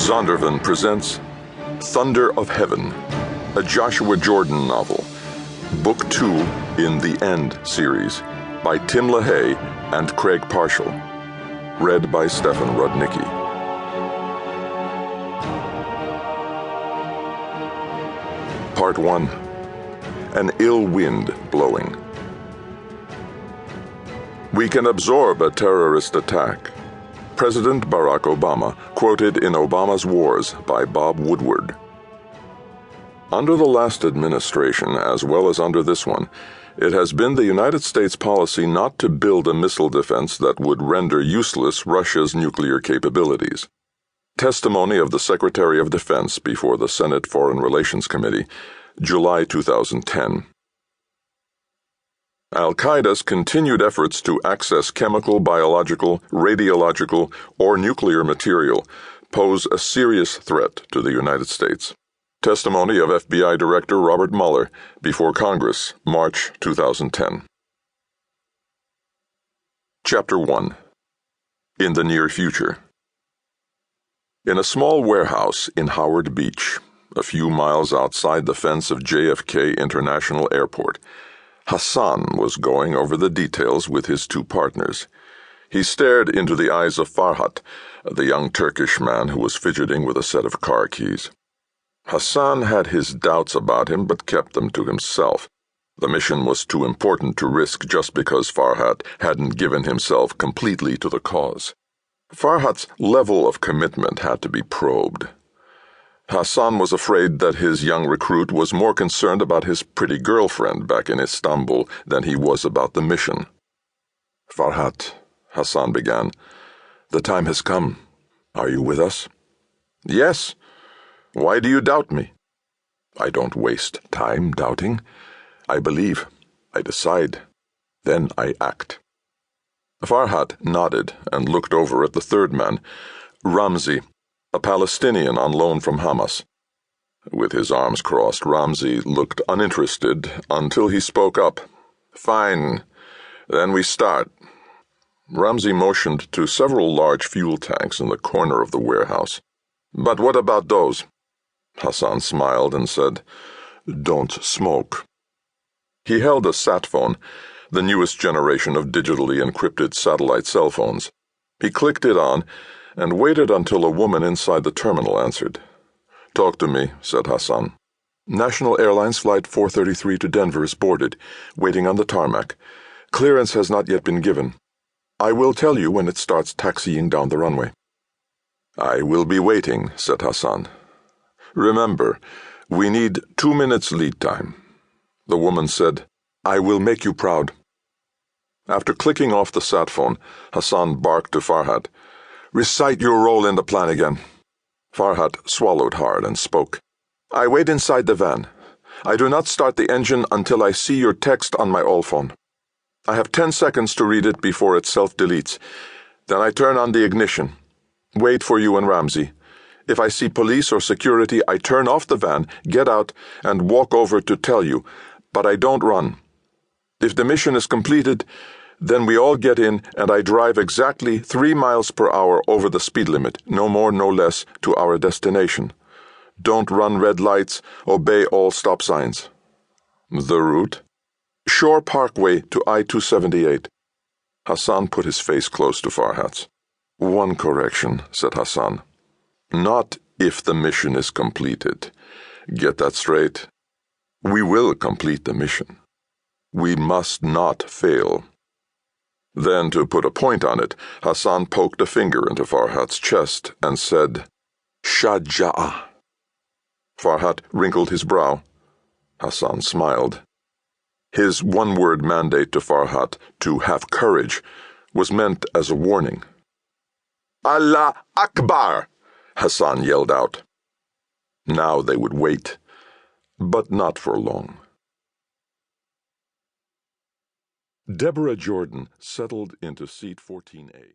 Zondervan presents Thunder of Heaven, a Joshua Jordan novel, Book 2 in the End series, by Tim LaHaye and Craig Parshall. Read by Stefan Rudnicki. Part 1. An Ill Wind Blowing. We can absorb a terrorist attack. President Barack Obama, quoted in Obama's Wars by Bob Woodward. Under the last administration, as well as under this one, it has been the United States policy not to build a missile defense that would render useless Russia's nuclear capabilities. Testimony of the Secretary of Defense before the Senate Foreign Relations Committee, July 2010. Al-Qaeda's continued efforts to access chemical, biological, radiological, or nuclear material pose a serious threat to the United States. Testimony of FBI Director Robert Mueller before Congress, March 2010. Chapter 1. In the Near Future. In a small warehouse in Howard Beach, a few miles outside the fence of JFK International Airport, Hassan was going over the details with his two partners. He stared into the eyes of Farhat, the young Turkish man who was fidgeting with a set of car keys. Hassan had his doubts about him but kept them to himself. The mission was too important to risk just because Farhat hadn't given himself completely to the cause. Farhat's level of commitment had to be probed. Hassan was afraid that his young recruit was more concerned about his pretty girlfriend back in Istanbul than he was about the mission. "Farhat," Hassan began, "the time has come. Are you with us?" "Yes. Why do you doubt me?" "I don't waste time doubting. I believe. I decide. Then I act." Farhat nodded and looked over at the third man, Ramzi, a Palestinian on loan from Hamas. With his arms crossed, Ramzi looked uninterested until he spoke up. "Fine. Then we start." Ramzi motioned to several large fuel tanks in the corner of the warehouse. "But what about those?" Hassan smiled and said, "Don't smoke." He held a sat phone, the newest generation of digitally encrypted satellite cell phones. He clicked it on and waited until a woman inside the terminal answered. "Talk to me," said Hassan. "National Airlines Flight 433 to Denver is boarded, waiting on the tarmac. Clearance has not yet been given. I will tell you when it starts taxiing down the runway." "I will be waiting," said Hassan. "Remember, we need 2 minutes lead time." The woman said, "I will make you proud." After clicking off the sat phone, Hassan barked to Farhat, "Recite your role in the plan again." Farhat swallowed hard and spoke. "I wait inside the van. I do not start the engine until I see your text on my all phone. I have 10 seconds to read it before it self-deletes. Then I turn on the ignition. Wait for you and Ramzi. If I see police or security, I turn off the van, get out, and walk over to tell you, but I don't run. If the mission is completed, then we all get in and I drive exactly 3 miles per hour over the speed limit, no more, no less, to our destination. Don't run red lights, obey all stop signs." "The route?" "Shore Parkway to I-278. Hassan put his face close to Farhat's. "One correction," said Hassan. "Not if the mission is completed. Get that straight? We will complete the mission. We must not fail." Then, to put a point on it, Hassan poked a finger into Farhat's chest and said, "Shaja'ah." Farhat wrinkled his brow. Hassan smiled. His one-word mandate to Farhat to have courage was meant as a warning. "Allah Akbar!" Hassan yelled out. Now they would wait, but not for long. Deborah Jordan settled into seat 14A.